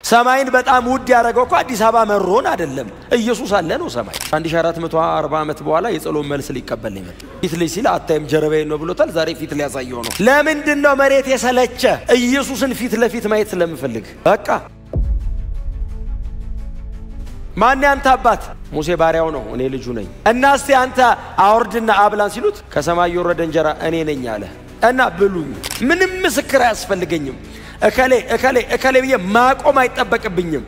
ሰማይን በጣም ውድ ያደረገው እኮ አዲስ አበባ መሮን አይደለም ኢየሱስ አለ ነው ሰማይ 1440 ዓመት በኋላ የጸሎት መልስ ሊቀበል ነው ይመጣ ፊት ላይ ሲል አታይም ጀርባዬ ነው ብሎታል ዛሬ ፊት ላይ ያሳየው ነው ለምንድን ነው መሬት የሰለቸ ኢየሱስን ፊት ለፊት ማየት ስለምፈልግ በቃ ማን ያንተ አባት ሙሴ ባሪያው ነው እኔ ልጁ ነኝ እና እስቲ አንተ አውርድና አብላን ሲሉት ከሰማይ የወረደ እንጀራ እኔ ነኝ አለ እና ብሉኝ ምንም ምስክር አያስፈልገኝም እከሌ ብዬ ማቆም አይጠበቅብኝም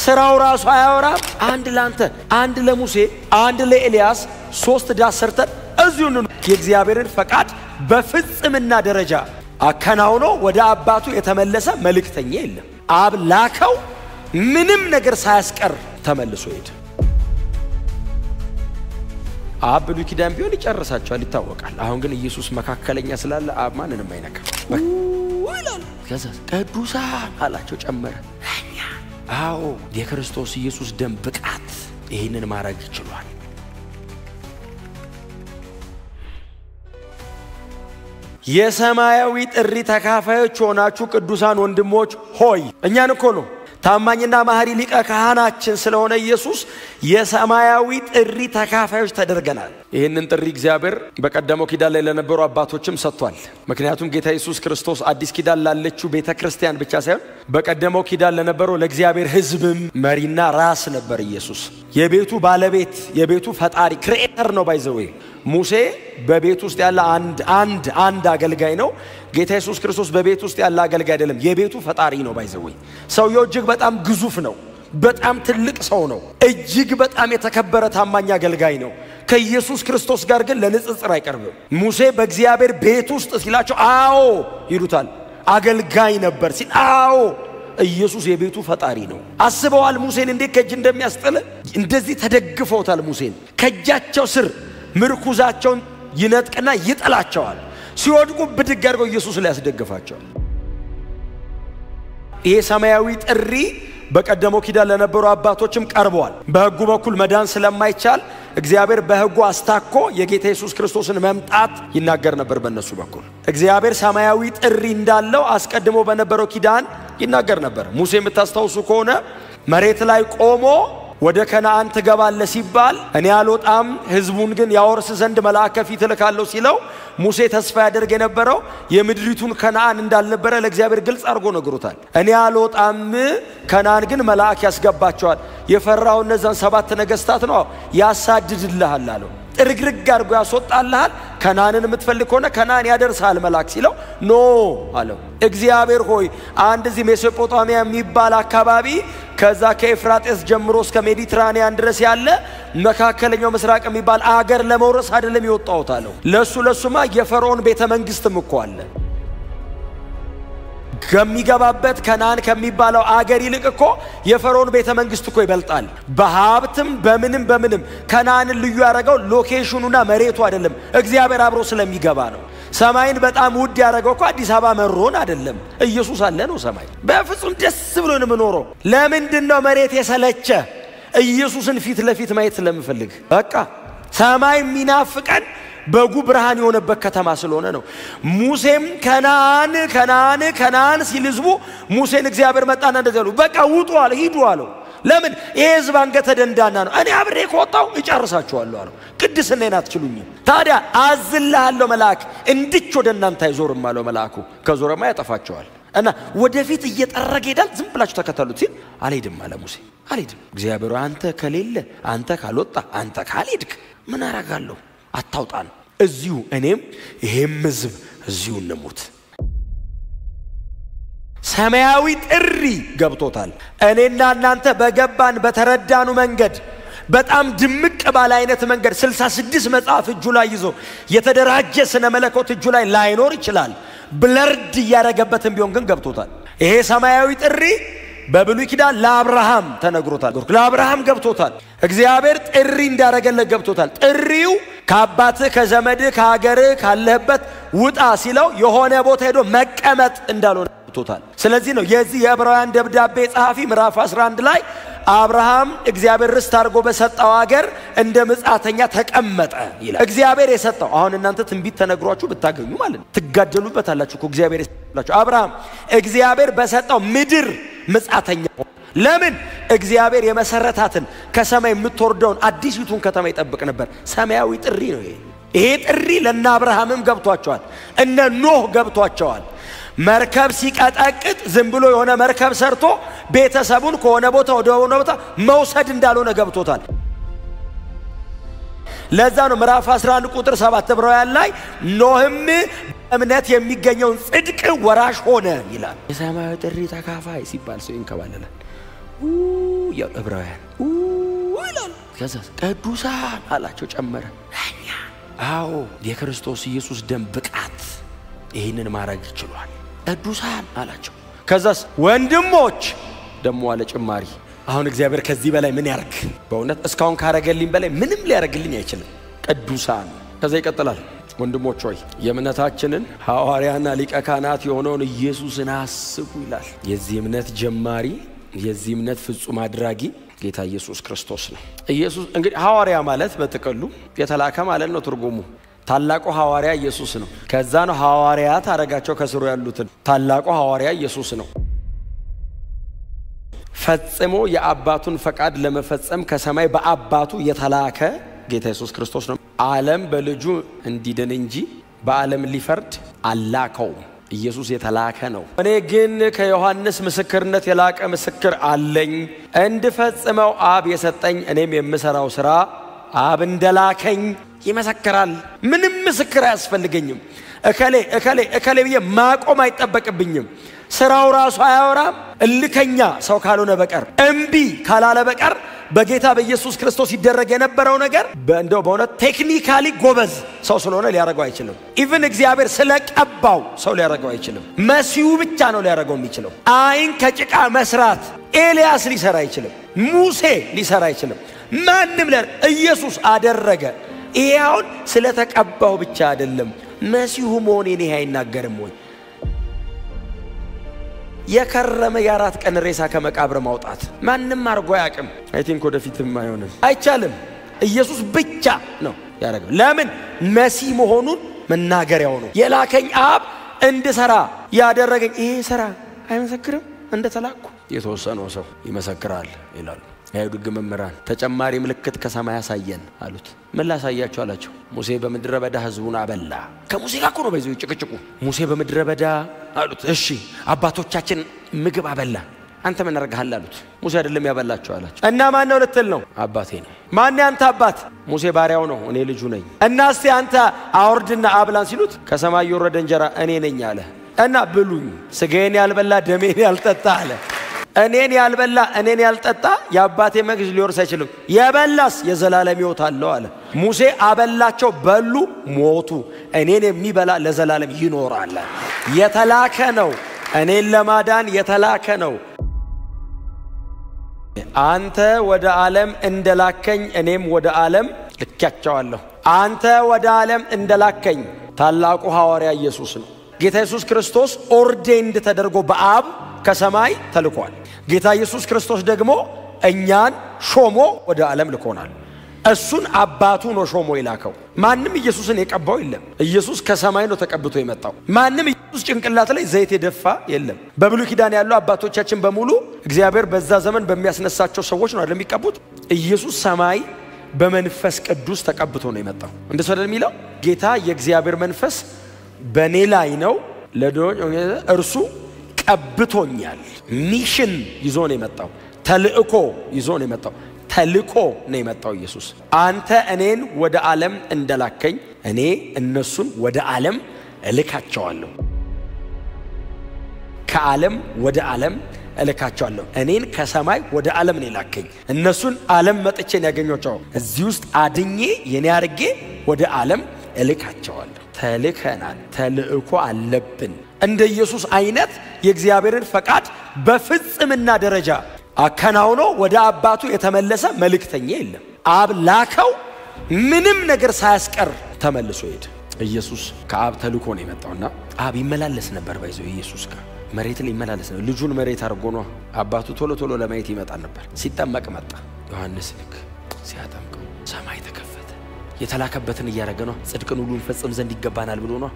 ስራው ራሱ አያወራ አንድ ላንተ አንድ ለሙሴ አንድ ለኤልያስ ሶስት ዳስ ሰርተን እዚሁ ነው የእግዚአብሔርን ፈቃድ በፍጽምና ደረጃ አከናውኖ ወደ አባቱ የተመለሰ መልእክተኛ የለም አብ ላከው ምንም ነገር ሳያስቀር ተመልሶ ሄደ አብ ብሉይ ኪዳን ቢሆን ይጨርሳቸዋል ይታወቃል አሁን ግን ኢየሱስ መካከለኛ ስላለ አብ ማንንም አይነካም ከዛ ቅዱሳን አላቸው ጨመረ አዎ የክርስቶስ ኢየሱስ ደም ብቃት ይሄንን ማድረግ ይችላል የሰማያዊ ጥሪ ተካፋዮች ሆናችሁ ቅዱሳን ወንድሞች ሆይ እኛን እኮ ነው ታማኝና ማህሪ ሊቀ ካህናችን ስለሆነ ኢየሱስ የሰማያዊ ጥሪ ተካፋዮች ተደርገናል ይሄንን ጥሪ እግዚአብሔር በቀደመው ኪዳን ላይ ለነበሩ አባቶችም ሰጥቷል ምክንያቱም ጌታ ኢየሱስ ክርስቶስ አዲስ ኪዳን ላለችው ቤተክርስቲያን ብቻ ሳይሆን በቀደመው ኪዳን ለነበሩ ለእግዚአብሔር ሕዝብም መሪና ራስ ነበር ኢየሱስ የቤቱ ባለቤት የቤቱ ፈጣሪ ክሬተር ነው ባይዘው ሙሴ በቤት ውስጥ ያለ አንድ አገልጋይ ነው ጌታ ኢየሱስ ክርስቶስ በቤት ውስጥ ያለ አገልጋይ አይደለም የቤቱ ፈጣሪ ነው ባይዘው ሰውየው እጅግ በጣም ግዙፍ ነው በጣም ትልቅ ሰው ነው እጅግ በጣም የተከበረ ታማኝ አገልጋይ ነው ከኢየሱስ ክርስቶስ ጋር ግን ለንጽጽር አይቀርብም ሙሴ በእግዚአብሔር ቤት ውስጥ ሲላቸው አዎ ይሉታል አገልጋይ ነበር ሲል አዎ ኢየሱስ የቤቱ ፈጣሪ ነው አስበዋል ሙሴን እንዴት ከእጅ እንደሚያስጥል እንደዚህ ተደግፈውታል ሙሴን ከእጃቸው ስር ምርኩዛቸውን ይነጥቅና ይጥላቸዋል ሲወድቁ ብድግ አድርገው ኢየሱስ ላይ ያስደግፋቸዋል ይሄ ሰማያዊ ጥሪ በቀደመው ኪዳን ለነበሩ አባቶችም ቀርበዋል በሕጉ በኩል መዳን ስለማይቻል እግዚአብሔር በሕጉ አስታኮ የጌታ ኢየሱስ ክርስቶስን መምጣት ይናገር ነበር በእነሱ በኩል እግዚአብሔር ሰማያዊ ጥሪ እንዳለው አስቀድሞ በነበረው ኪዳን ይናገር ነበር ሙሴ የምታስተውሱ ከሆነ መሬት ላይ ቆሞ ወደ ከነዓን ትገባለህ ሲባል እኔ አልወጣም ሕዝቡን ግን ያወርስ ዘንድ መልአክ ከፊት ልካለሁ ሲለው ሙሴ ተስፋ ያደርግ የነበረው የምድሪቱን ከነዓን እንዳልነበረ ለእግዚአብሔር ግልጽ አድርጎ ነግሮታል እኔ አልወጣም ከነዓን ግን መልአክ ያስገባቸዋል የፈራው እነዛን 7 ነገስታት ነው ያሳድድልሃል አለው ጥርግርግ አድርጎ ያስወጣልሃል ከነዓንን የምትፈልግ ሆነ ከነዓን ያደርሳል መልአክ ሲለው ኖ አለው እግዚአብሔር ሆይ አንድ እዚህ ሜሶፖታሚያ የሚባል አካባቢ ከዛ ከኤፍራጥስ ጀምሮ እስከ ሜዲትራኒያን ድረስ ያለ መካከለኛው ምስራቅ የሚባል አገር ለመውረስ አይደለም ይወጣውት አለው ለሱማ የፈርዖን ቤተ መንግስትም እኮ አለ ከሚገባበት ከነዓን ከሚባለው አገር ይልቅ እኮ የፈርዖን ቤተ መንግስት እኮ ይበልጣል በሀብትም በምንም ከነዓን ልዩ ያደረገው ሎኬሽኑና መሬቱ አይደለም እግዚአብሔር አብሮ ስለሚገባ ነው ሰማይን በጣም ውድ ያደረገው እኮ አዲስ አበባ መሮን አይደለም ኢየሱስ አለ ነው ሰማይ በፍጹም ደስ ብሎን ምንኖረው ለምንድን ነው መሬት የሰለቸ ኢየሱስን ፊት ለፊት ማየት ስለምፈልግ በቃ ሰማይ ሚናፍቀን በጉ ብርሃን የሆነበት ከተማ ስለሆነ ነው ሙሴም ከነዓን ሲልዝቡ ሙሴን እግዚአብሔር መጣና እንደዘሉ በቃ ውጡ አለ ሂዱ አለው ለምን የሕዝብ አንገተ ደንዳና ነው እኔ አብሬ ከወጣው እጨርሳቸዋለሁ አለው ቅድስናዬን አትችሉኝ ታዲያ አዝልሃለሁ መልአክ እንድች ወደ እናንተ አይዞርም አለው መልአኩ ከዞረማ ያጠፋቸዋል እና ወደፊት እየጠረገ ሄዳል ዝም ብላችሁ ተከተሉት ሲል አልሄድም አለ ሙሴ አልሄድም እግዚአብሔር አንተ ከሌለ አንተ ካልወጣ አንተ ካልሄድክ ምን አረጋለሁ አታውጣን እዚሁ እኔም ይሄም ሕዝብ እዚሁ እንሙት ሰማያዊ ጥሪ ገብቶታል እኔና እናንተ በገባን በተረዳኑ መንገድ በጣም ድምቅ ባለ አይነት መንገድ 66 መጽሐፍ እጁ ላይ ይዞ የተደራጀ ስነ መለኮት እጁ ላይ ላይኖር ይችላል ብለርድ ያረጋበትም ቢሆን ግን ገብቶታል ይሄ ሰማያዊ ጥሪ በብሉይ ኪዳን ለአብርሃም ተነግሮታል ለአብርሃም ገብቶታል እግዚአብሔር ጥሪ እንዳረገለት ገብቶታል ጥሪው ከአባት ከዘመድ ከሀገር ካለህበት ውጣ ሲለው የሆነ ቦታ ሄዶ መቀመጥ እንዳልሆነ ገብቶታል ስለዚህ ነው የዚህ የዕብራውያን ደብዳቤ ጸሐፊ ምዕራፍ 11 ላይ አብርሃም እግዚአብሔር ርስት አድርጎ በሰጠው ሀገር እንደ ምጻተኛ ተቀመጠ ይላል እግዚአብሔር የሰጠው አሁን እናንተ ትንቢት ተነግሯችሁ ብታገኙ ማለት ነው ትጋደሉበታላችሁ እኮ እግዚአብሔር የሰጣችሁ አብርሃም እግዚአብሔር በሰጠው ምድር ምጻተኛ ለምን እግዚአብሔር የመሰረታትን ከሰማይ የምትወርደውን አዲሲቱን ከተማ ይጠብቅ ነበር ሰማያዊ ጥሪ ነው ይሄ ጥሪ ለና አብርሃምም ገብቷቸዋል እነ ኖህ ገብቷቸዋል መርከብ ሲቀጠቅጥ ዝም ብሎ የሆነ መርከብ ሰርቶ ቤተሰቡን ከሆነ ቦታ ወደ ሆነ ቦታ መውሰድ እንዳልሆነ ገብቶታል ለዛ ነው ምዕራፍ 11 ቁጥር 7 ዕብራውያን ላይ ኖህም እምነት የሚገኘውን ጽድቅ ወራሽ ሆነ ይላል የሰማያዊ ጥሪ ተካፋይ ሲባል ሰው ይንከባለላል ዕብራውያን ይላል ከዛ ቅዱሳን አላቸው ጨመረ አዎ የክርስቶስ ኢየሱስ ደም ብቃት ይሄንን ማድረግ ይችላል ቅዱሳን አላቸው ከዛስ ወንድሞች ደሞ አለ ጭማሪ አሁን እግዚአብሔር ከዚህ በላይ ምን ያርግ በእውነት እስካሁን ካረገልኝ በላይ ምንም ሊያረግልኝ አይችልም ቅዱሳን ከዛ ይቀጥላል ወንድሞች ሆይ የእምነታችንን ሐዋርያና ሊቀ ካህናት የሆነውን ኢየሱስን አስቡ ይላል የዚህ እምነት ጀማሪ የዚህ እምነት ፍጹም አድራጊ ጌታ ኢየሱስ ክርስቶስ ነው ኢየሱስ እንግዲህ ሐዋርያ ማለት በጥቅሉ የተላከ ማለት ነው ትርጉሙ ታላቁ ሐዋርያ ኢየሱስ ነው ከዛ ነው ሐዋርያት አረጋቸው ከስሩ ያሉትን ታላቁ ሐዋርያ ኢየሱስ ነው ፈጽሞ የአባቱን ፈቃድ ለመፈጸም ከሰማይ በአባቱ የተላከ ጌታ ኢየሱስ ክርስቶስ ነው ዓለም በልጁ እንዲድን እንጂ በዓለም ሊፈርድ አላከው ኢየሱስ የተላከ ነው እኔ ግን ከዮሐንስ ምስክርነት የላቀ ምስክር አለኝ እንድፈጽመው አብ የሰጠኝ እኔም የምሰራው ሥራ አብ እንደላከኝ ይመሰክራል ምንም ምስክር አያስፈልገኝም እከሌ ብዬ ማቆም አይጠበቅብኝም ስራው ራሱ አያወራም እልከኛ ሰው ካልሆነ በቀር እምቢ ካላለ በቀር በጌታ በኢየሱስ ክርስቶስ ይደረግ የነበረው ነገር እንደው በእውነት ቴክኒካሊ ጎበዝ ሰው ስለሆነ ሊያረጋው አይችልም ኢቭን እግዚአብሔር ስለቀባው ሰው ሊያረጋው አይችልም መሲሁ ብቻ ነው ሊያረጋው የሚችለው አይን ከጭቃ መስራት ኤልያስ ሊሰራ አይችልም ሙሴ ሊሰራ አይችልም ማንንም ኢየሱስ አደረገ ይሄው ስለተቀባው ብቻ አይደለም መሲሁ መሆኑን ይሄ አይናገርም ወይ የከረመ የአራት ቀን ሬሳ ከመቃብር ማውጣት ማንንም አርጎ ያቅም አይ ቲንክ ወደፊትም አይሆንም አይቻልም ኢየሱስ ብቻ ነው ያረጋው ለምን መሲህ መሆኑን መናገሪያው ነው የላከኝ አብ እንድሰራ ያደረገኝ ይሄ ሥራ አይመሰክርም እንደተላኩ የተወሰነው ሰው ይመሰክራል ይላል አይሁድ ግመምራን ተጨማሪ ምልክት ከሰማይ ያሳየን አሉት ምን ላሳያችሁ አላቸው ሙሴ በመድረ በዳ ህዝቡን አበላ ከሙሴ ጋር ነው በዚህ ጭቅጭቁ ሙሴ በመድረ በዳ አሉት እሺ አባቶቻችን ምግብ አበላ አንተ ምን አረጋሃል አሉት ሙሴ አይደለም ያበላቸው አላቸው እና ማን ነው ልትል ነው አባቴ ነው ማን ያንተ አባት ሙሴ ባሪያው ነው እኔ ልጁ ነኝ እና እስቲ አንተ አውርድና አብላን ሲሉት ከሰማይ የወረደ እንጀራ እኔ ነኝ አለ እና ብሉኝ ስጋዬን ያልበላ ደሜን ያልጠጣ አለ እኔን ያልበላ እኔን ያልጠጣ ያባቴ መግዝ ሊወርስ አይችልም የበላስ የዘላለም ሕይወት አለው አለ ሙሴ አበላቸው በሉ ሞቱ እኔን የሚበላ ለዘላለም ይኖራል የተላከ ነው እኔን ለማዳን የተላከ ነው አንተ ወደ ዓለም እንደላከኝ እኔም ወደ ዓለም ልኬያቸዋለሁ አንተ ወደ ዓለም እንደላከኝ ታላቁ ሐዋርያ ኢየሱስ ነው ጌታ ኢየሱስ ክርስቶስ ኦርዴንድ ተደርጎ በአብ ከሰማይ ተልኳል ጌታ ኢየሱስ ክርስቶስ ደግሞ እኛን ሾሞ ወደ ዓለም ልኮናል እሱን አባቱ ነው ሾሞ ይላከው ማንንም ኢየሱስን የቀባው የለም ኢየሱስ ከሰማይ ነው ተቀብቶ የመጣው ማንንም ኢየሱስ ጭንቅላት ላይ ዘይት የደፋ የለም በብሉይ ኪዳን ያሉ አባቶቻችን በሙሉ እግዚአብሔር በዛ ዘመን በሚያስነሳቸው ሰዎች ነው አይደል የሚቀቡት ኢየሱስ ሰማይ በመንፈስ ቅዱስ ተቀብቶ ነው የመጣው እንደሱ አይደል የሚለው ጌታ የእግዚአብሔር መንፈስ በኔ ላይ ነው እርሱ ቀብቶኛል ሚሽን ይዞ ነው የመጣው ተልእኮ ይዞ ነው የመጣው ተልእኮ ነው የመጣው ኢየሱስ አንተ እኔን ወደ ዓለም እንደላከኝ እኔ እነሱን ወደ ዓለም እልካቸዋለሁ ከዓለም ወደ ዓለም እልካቸዋለሁ እኔን ከሰማይ ወደ ዓለም ነው የላከኝ እነሱን ዓለም መጥቼን ያገኘቸው እዚህ ውስጥ አድኜ የኔ አርጌ ወደ ዓለም እልካቸዋለሁ ተልከናል ተልእኮ አለብን እንደ ኢየሱስ አይነት የእግዚአብሔርን ፈቃድ በፍጽምና ደረጃ አከናውኖ ወደ አባቱ የተመለሰ መልእክተኛ የለም አብ ላከው ምንም ነገር ሳያስቀር ተመልሶ ሄደ ኢየሱስ ከአብ ተልኮ ነው የመጣውና አብ ይመላለስ ነበር ባይዘው ኢየሱስ ጋር መሬት ላይ ይመላለስ ነው ልጁን መሬት አርጎ ነው አባቱ ቶሎ ለማየት ይመጣ ነበር ሲጠመቅ መጣ ዮሐንስ ልክ ሲያጠምቀው ሰማይ ተከፈተ የተላከበትን ያረገ ነው ጽድቅን ሁሉ እንፈጽም ዘንድ ይገባናል ብሎ ነው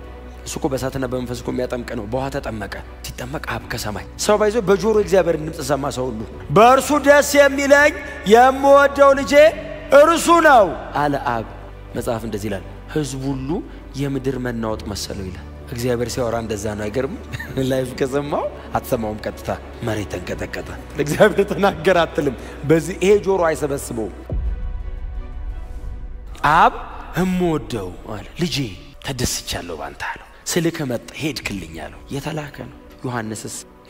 እሱኮ በእሳትና በመንፈስ እኮ የሚያጠምቅ ነው። በውሃ ተጠመቀ። ሲጠመቅ አብ ከሰማይ ሰው ባይዞ በጆሮ እግዚአብሔር ድምጽ ሰማ። ሰው ሁሉ በእርሱ ደስ የሚለኝ የምወደው ልጄ እርሱ ነው አለ አብ። መጽሐፍ እንደዚህ ይላል፣ ሕዝብ ሁሉ የምድር መናወጥ መሰለው ይላል። እግዚአብሔር ሲያወራ እንደዛ ነው። አይገርም? ላይፍ ከሰማው አትሰማውም። ቀጥታ መሬት ተንቀጠቀጠ። እግዚአብሔር ተናገረ አትልም። በዚህ ይሄ ጆሮ አይሰበስበውም። አብ እምወደው አለ ልጄ ተደስቻለሁ ባንተ አለው። ስልከ መጣ ሄድክልኝ አለው። የተላከ ነው።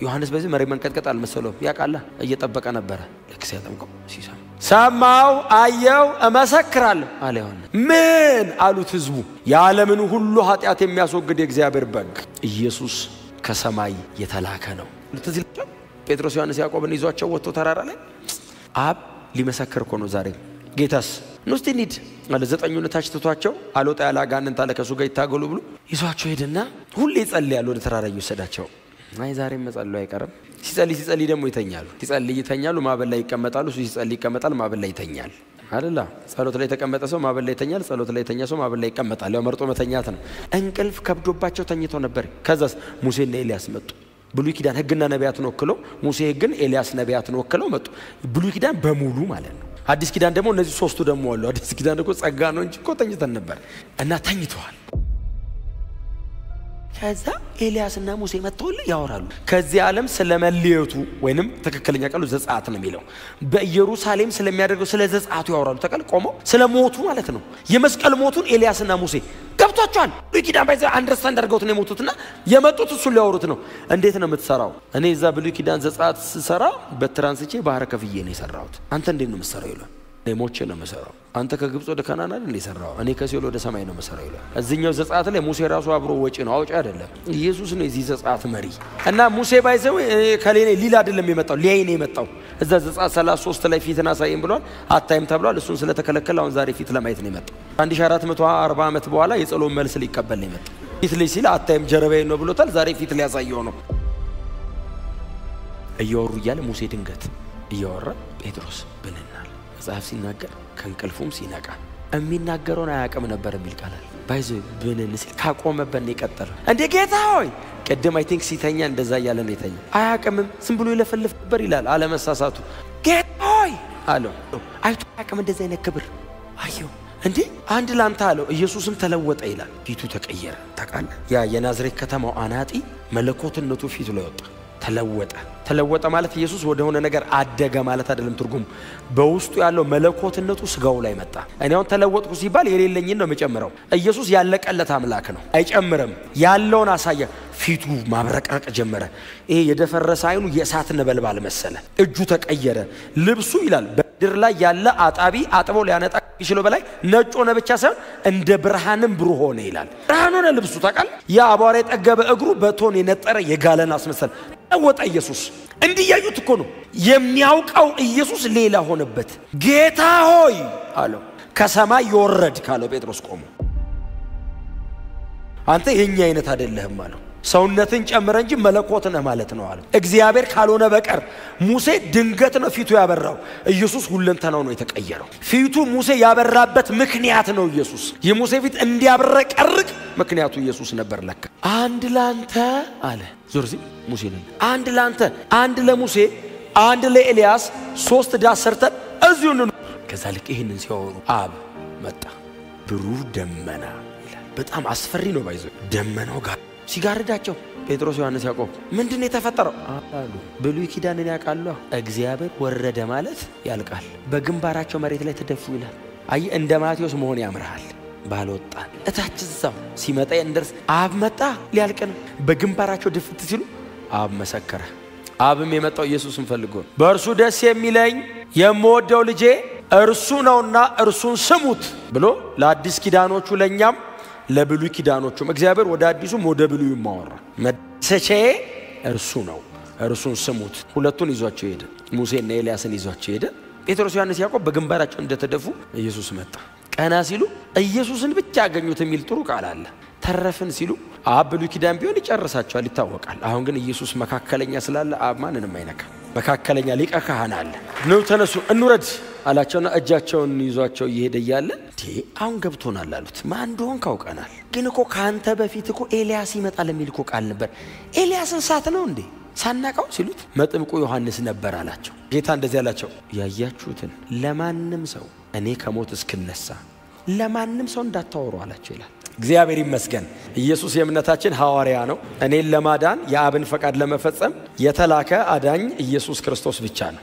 ዮሐንስ በዚህ መሬት መንቀጥቀጥ አልመሰለውም። ያቃላ እየጠበቀ ነበረ። ልክ ሲያጠምቀው ሲሰማ ሰማው አየው እመሰክራለሁ አለ ዮሐንስ። ምን አሉት ሕዝቡ? የዓለምን ሁሉ ኃጢአት የሚያስወግድ የእግዚአብሔር በግ ኢየሱስ ከሰማይ የተላከ ነው። ለዚህ ጴጥሮስ ዮሐንስ ያዕቆብን ይዟቸው ወጥቶ ተራራ ላይ አብ ሊመሰክር እኮ ነው ዛሬ። ጌታስ ንስቲ ኒድ አለ። ዘጠኙን ታች ትቷቸው አልወጣ ያለ አጋንንት አለ ከሱ ጋር ይታገሉ ብሎ ይዟቸው ሄደና ሁሌ ይጸልያሉ። ወደ ተራራ ይወሰዳቸው። አይ ዛሬም መጸለዩ አይቀርም። ሲጸልይ ደግሞ ይተኛሉ። ሲጸልይ ይተኛሉ፣ ማበል ላይ ይቀመጣሉ። እሱ ሲጸልይ ይቀመጣል፣ ማበል ላይ ይተኛል። አይደለ? ጸሎት ላይ ተቀመጠ ሰው ማበል ላይ ይተኛል፣ ጸሎት ላይ የተኛ ሰው ማበል ላይ ይቀመጣል። ያው መርጦ መተኛት ነው። እንቅልፍ ከብዶባቸው ተኝተው ነበር። ከዛስ ሙሴና ኤልያስ መጡ። ብሉይ ኪዳን ሕግና ነቢያትን ወክለው፣ ሙሴ ሕግን፣ ኤልያስ ነቢያትን ወክለው መጡ። ብሉይ ኪዳን በሙሉ ማለት ነው። አዲስ ኪዳን ደግሞ እነዚህ ሶስቱ ደግሞ አሉ። አዲስ ኪዳን እኮ ጸጋ ነው እንጂ እኮ ተኝተን ነበር እና ተኝተዋል። ከዛ ኤልያስና ሙሴ መጥተው ያወራሉ። ከዚህ ዓለም ስለመለየቱ ወይንም ተከክለኛ ቃሉ ዘጻት ነው የሚለው በኢየሩሳሌም ስለሚያደርገው ስለ ዘጻቱ ያወራሉ። ተቀል ቆመው ስለ ሞቱ ማለት ነው። የመስቀል ሞቱን ኤልያስና ሙሴ ገብቷቸዋል። ብሉይ ኪዳን ባይዘ አንደርስታንድ አድርገውት ነው የሞቱትና የመጡት እሱ ሊያወሩት ነው። እንዴት ነው የምትሰራው? እኔ እዛ ብሉይ ኪዳን ዘጻት ስሰራ በትራንስቼ ባህር ከፍዬ ነው የሰራሁት። አንተ እንዴት ነው የምትሰራው ይላል። እኔ ሞቼ ነው የምሰራው። አንተ ከግብጽ ወደ ከናን አይደል የሰራው? እኔ ከሲኦል ወደ ሰማይ ነው የምሰራው ይላል። እዚህኛው ዘጻት ላይ ሙሴ ራሱ አብሮ ወጪ ነው አውጪ አይደለም። ኢየሱስ ነው የዚህ ዘጻት መሪ እና ሙሴ ባይዘው ከሌኔ ሊል አይደለም የመጣው ሊያይ ነው የመጣው። እዛ ዘጻት 33 ላይ ፊትን አሳየን ብሏል። አታይም ተብሏል። እሱን ስለተከለከለ አሁን ዛሬ ፊት ለማየት ነው የመጣው። 1440 ዓመት በኋላ የጸሎት መልስ ሊቀበል ነው የመጣው። ፊት ላይ ሲል አታይም ጀርባዬ ነው ብሎታል። ዛሬ ፊት ሊያሳየው ነው። እያወሩ እያለ ሙሴ ድንገት እያወራ ጴጥሮስ ብንናል መጽሐፍ ሲናገር ከእንቅልፉም ሲነቃ የሚናገረውን አያውቅም ነበር የሚል ቃላል ባይዘ ብንን ሲል ካቆመበት ነው የቀጠለው። እንደ ጌታ ሆይ ቀደም አይ ቲንክ ሲተኛ እንደዛ እያለ ነው የተኛ። አያውቅምም ዝም ብሎ ይለፈልፍ ነበር ይላል። አለመሳሳቱ ጌታ ሆይ አለው። አይቶ አያውቅም እንደዛ አይነት ክብር አየው። እንዴ አንድ ላንተ አለው። ኢየሱስም ተለወጠ ይላል። ፊቱ ተቀየረ። ታውቃለህ ያ የናዝሬት ከተማው አናጢ መለኮትነቱ ፊቱ ላይ ወጣ። ተለወጠ ማለት ኢየሱስ ወደ ሆነ ነገር አደገ ማለት አይደለም ትርጉሙ። በውስጡ ያለው መለኮትነቱ ስጋው ላይ መጣ። እኔ አሁን ተለወጥኩ ሲባል የሌለኝን ነው የምጨምረው። ኢየሱስ ያለቀለት አምላክ ነው፣ አይጨምርም። ያለውን አሳየ። ፊቱ ማብረቅረቅ ጀመረ። ይሄ የደፈረሰ አይኑ የእሳት ነበልባል መሰለ። እጁ ተቀየረ። ልብሱ ይላል በድር ላይ ያለ አጣቢ አጥቦ ሊያነጣ ይችላል በላይ ነጭ ሆነ ብቻ ሳይሆን እንደ ብርሃንም ብሩህ ሆነ ይላል። ብርሃን ሆነ ልብሱ ታውቃል። ያ አቧራ የጠገበ እግሩ በቶን የነጠረ የጋለን አስመሰል ወጣ። ኢየሱስ እንዲያዩት እኮ ነው የሚያውቀው። ኢየሱስ ሌላ ሆነበት። ጌታ ሆይ አለው። ከሰማይ ይወረድ ካለው ጴጥሮስ ቆሞ አንተ የኛ አይነት አይደለህም አለው። ሰውነትን ጨምረ እንጂ መለኮት ነህ ማለት ነው አለው። እግዚአብሔር ካልሆነ በቀር ሙሴ ድንገት ነው ፊቱ ያበራው። ኢየሱስ ሁለንተናው ነው የተቀየረው። ፊቱ ሙሴ ያበራበት ምክንያት ነው ኢየሱስ። የሙሴ ፊት እንዲያብረቀርቅ ምክንያቱ ኢየሱስ ነበር። ለካ አንድ ላንተ አለ። ዞር ሲል ሙሴ ነው። አንድ ላንተ፣ አንድ ለሙሴ፣ አንድ ለኤልያስ 3 ዳስ ሰርተን እዚሁ ነው። ከዛ ልክ ይሄንን ሲያወሩ አብ መጣ። ብሩህ ደመና ይላል። በጣም አስፈሪ ነው ባይዞ ደመናው ጋር ሲጋርዳቸው ጴጥሮስ ዮሐንስ ያዕቆብ ምንድነው የተፈጠረው አሉ። ብሉይ ኪዳንን ያውቃሉ። እግዚአብሔር ወረደ ማለት ያልቃል። በግንባራቸው መሬት ላይ ተደፉ ይላል። አይ እንደ ማቴዎስ መሆን ያምርሃል። ባልወጣን እታች እዛው ሲመጣ እንደርስ አብ መጣ ሊያልቅ ነው። በግንባራቸው ድፍት ሲሉ አብ መሰከረ። አብም የመጣው ኢየሱስን ፈልጎ በእርሱ ደስ የሚለኝ የምወደው ልጄ እርሱ ነውና እርሱን ስሙት ብሎ ለአዲስ ኪዳኖቹ ለኛም ለብሉይ ኪዳኖቹም እግዚአብሔር ወደ አዲሱም ወደ ብሉይ ማወራ መሰቼ እርሱ ነው፣ እርሱን ስሙት። ሁለቱን ይዟቸው ሄደ። ሙሴና ኤልያስን ይዟቸው ሄደ። ጴጥሮስ ዮሐንስ ያዕቆብ በግንባራቸው እንደተደፉ ኢየሱስ መጣ። ቀና ሲሉ ኢየሱስን ብቻ ያገኙት የሚል ጥሩ ቃል አለ። ተረፍን ሲሉ አብ ብሉይ ኪዳን ቢሆን ይጨርሳቸዋል፣ ይታወቃል። አሁን ግን ኢየሱስ መካከለኛ ስላለ አብ ማንንም አይነካ። መካከለኛ ሊቀ ካህን አለ። ነው ተነሱ እንውረድ። አላቸውና እጃቸውን ይዟቸው እየሄደ ያለ አሁን ገብቶናል አሉት። ማን እንደሆነ ካውቀናል፣ ግን እኮ ካንተ በፊት እኮ ኤልያስ ይመጣል የሚል እኮ ቃል ነበር። ኤልያስን ሳት ነው እንዴ ሳናቀው ሲሉት መጥምቁ ዮሐንስ ነበር አላቸው። ጌታ እንደዚህ አላቸው፣ ያያችሁትን ለማንም ሰው እኔ ከሞት እስክነሳ ለማንም ሰው እንዳታወሩ አላቸው ይላል። እግዚአብሔር ይመስገን። ኢየሱስ የእምነታችን ሐዋርያ ነው። እኔን ለማዳን የአብን ፈቃድ ለመፈጸም የተላከ አዳኝ ኢየሱስ ክርስቶስ ብቻ ነው።